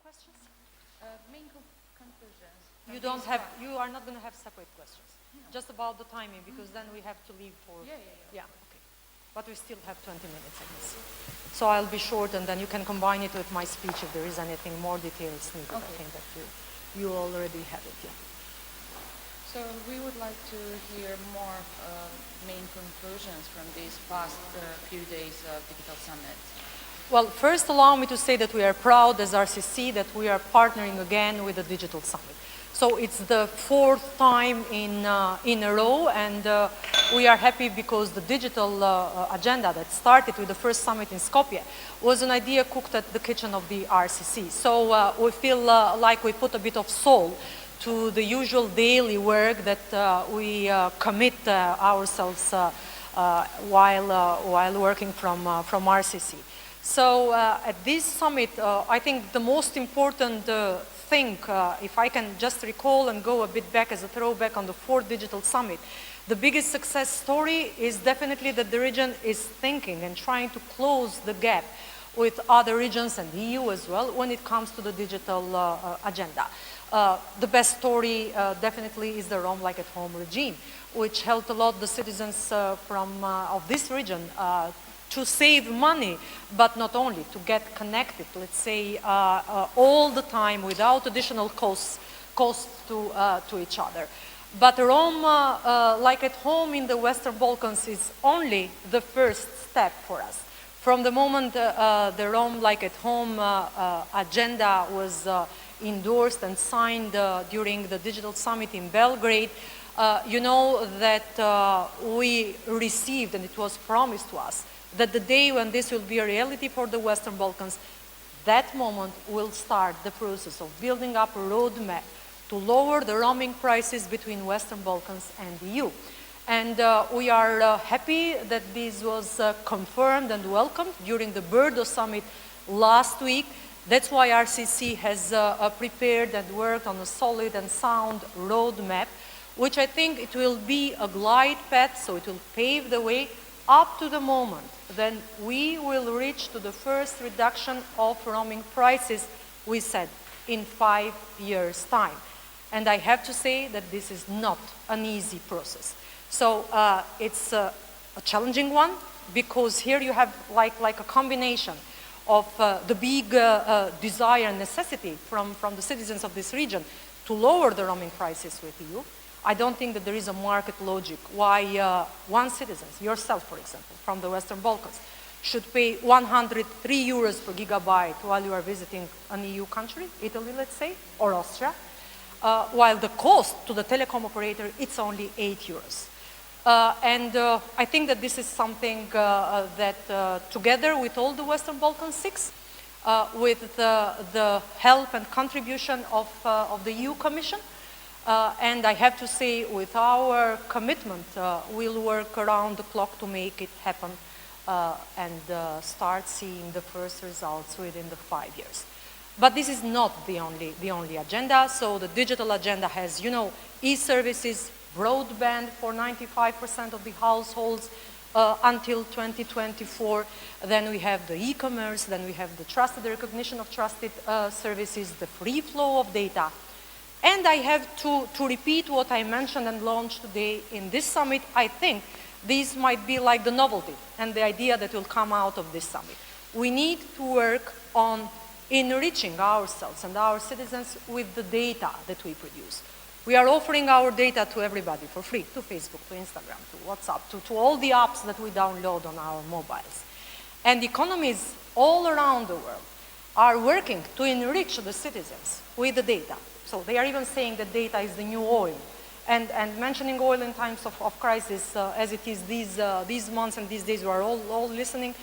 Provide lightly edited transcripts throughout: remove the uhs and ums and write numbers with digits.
questions? Main conclusions. You are not going to have separate questions. No. Just about the timing, because then we have to leave for... Yeah. Okay. But we still have 20 minutes, I guess. So I'll be short, and then you can combine it with my speech if there is anything more details needed. Okay. I think that you already have it, yeah. So we would like to hear more main conclusions from these past few days of Digital Summit. Well, first allow me to say that we are proud as RCC that we are partnering again with the Digital Summit. So it's the fourth time in a row, and we are happy because the digital agenda that started with the first summit in Skopje was an idea cooked at the kitchen of the RCC. So we feel like we put a bit of soul to the usual daily work that we commit ourselves while working from RCC. So at this summit, I think the most important thing, if I can just recall and go a bit back as a throwback on the fourth digital summit, the biggest success story is definitely that the region is thinking and trying to close the gap with other regions and the EU as well when it comes to the digital agenda. The best story definitely is the Rome Like at Home regime, which helped a lot the citizens of this region to save money, but not only, to get connected, let's say, all the time without additional costs to each other. But Rome Like at Home in the Western Balkans is only the first step for us. From the moment the Rome Like at Home agenda was endorsed and signed during the Digital Summit in Belgrade, you know that we received, and it was promised to us, that the day when this will be a reality for the Western Balkans, that moment will start the process of building up a roadmap to lower the roaming prices between Western Balkans and the EU. And we are happy that this was confirmed and welcomed during the Brdo Summit last week. That's why RCC has prepared and worked on a solid and sound roadmap, which I think it will be a glide path, so it will pave the way up to the moment then we will reach to the first reduction of roaming prices, we said, in 5 years' time. And I have to say that this is not an easy process. So it's a challenging one, because here you have like a combination of the big desire and necessity from the citizens of this region to lower the roaming prices with EU. I don't think that there is a market logic why one citizen, yourself for example, from the Western Balkans, should pay 103 euros per gigabyte while you are visiting an EU country, Italy let's say, or Austria, while the cost to the telecom operator, it's only 8 euros. I think that this is something that together with all the Western Balkan 6, with the help and contribution of the EU Commission, and I have to say, with our commitment, we'll work around the clock to make it happen and start seeing the first results within the 5 years. But this is not the only agenda. So the digital agenda has, you know, e-services, broadband for 95% of the households until 2024. Then we have the e-commerce, then we have the recognition of trusted services, the free flow of data. And I have to repeat what I mentioned and launched today in this summit. I think this might be like the novelty and the idea that will come out of this summit. We need to work on enriching ourselves and our citizens with the data that we produce. We are offering our data to everybody for free, to Facebook, to Instagram, to WhatsApp, to all the apps that we download on our mobiles. And economies all around the world are working to enrich the citizens with the data. So they are even saying that data is the new oil. And mentioning oil in times of crisis, as it is these months and these days, we are all listening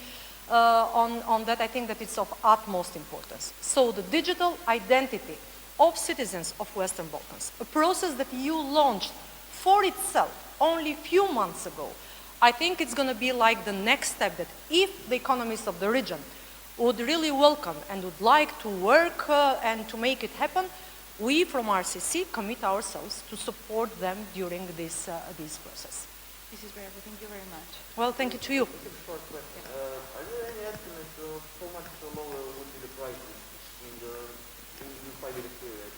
on that. I think that it's of utmost importance. So the digital identity of citizens of Western Balkans, a process that EU launched for itself only a few months ago, I think it's going to be like the next step that if the economies of the region would really welcome and would like to work and to make it happen, we from RCC commit ourselves to support them during this process. This is very good. Thank you very much. Well, thank you to you. Short question. Are there any estimates of how much lower would be the prices in the 5-minute period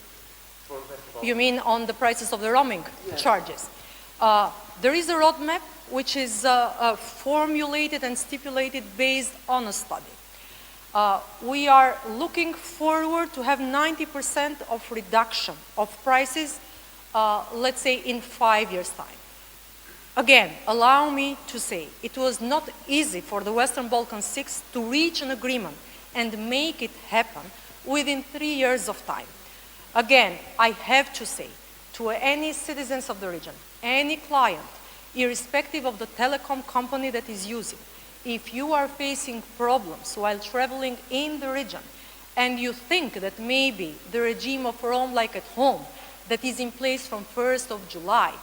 for West Balkan? You mean on the prices of the roaming charges? There is a roadmap which is formulated and stipulated based on a study. We are looking forward to have 90% of reduction of prices, let's say in 5 years' time. Again, allow me to say, it was not easy for the Western Balkan 6 to reach an agreement and make it happen within 3 years of time. Again, I have to say to any citizens of the region, any client, irrespective of the telecom company that is using, if you are facing problems while traveling in the region and you think that maybe the regime of Roam like at home that is in place from 1st of July,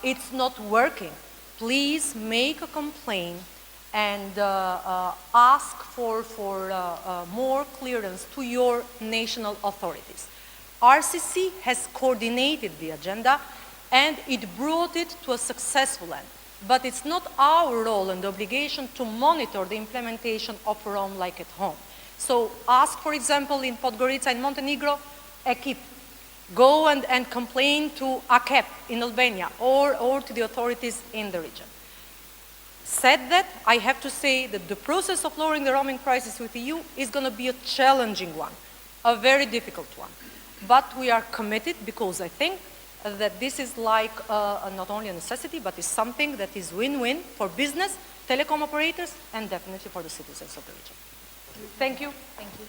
it's not working, please make a complaint and ask for more clearance to your national authorities. RCC has coordinated the agenda and it brought it to a successful end. But it's not our role and obligation to monitor the implementation of Roam like at home. So ask, for example, in Podgorica in Montenegro, EKIP. Go and complain to AKEP in Albania or to the authorities in the region. Said that, I have to say that the process of lowering the roaming prices with the EU is going to be a challenging one, a very difficult one. But we are committed because I think that this is like not only a necessity, but is something that is win-win for business, telecom operators, and definitely for the citizens of the region. Thank you. Thank you.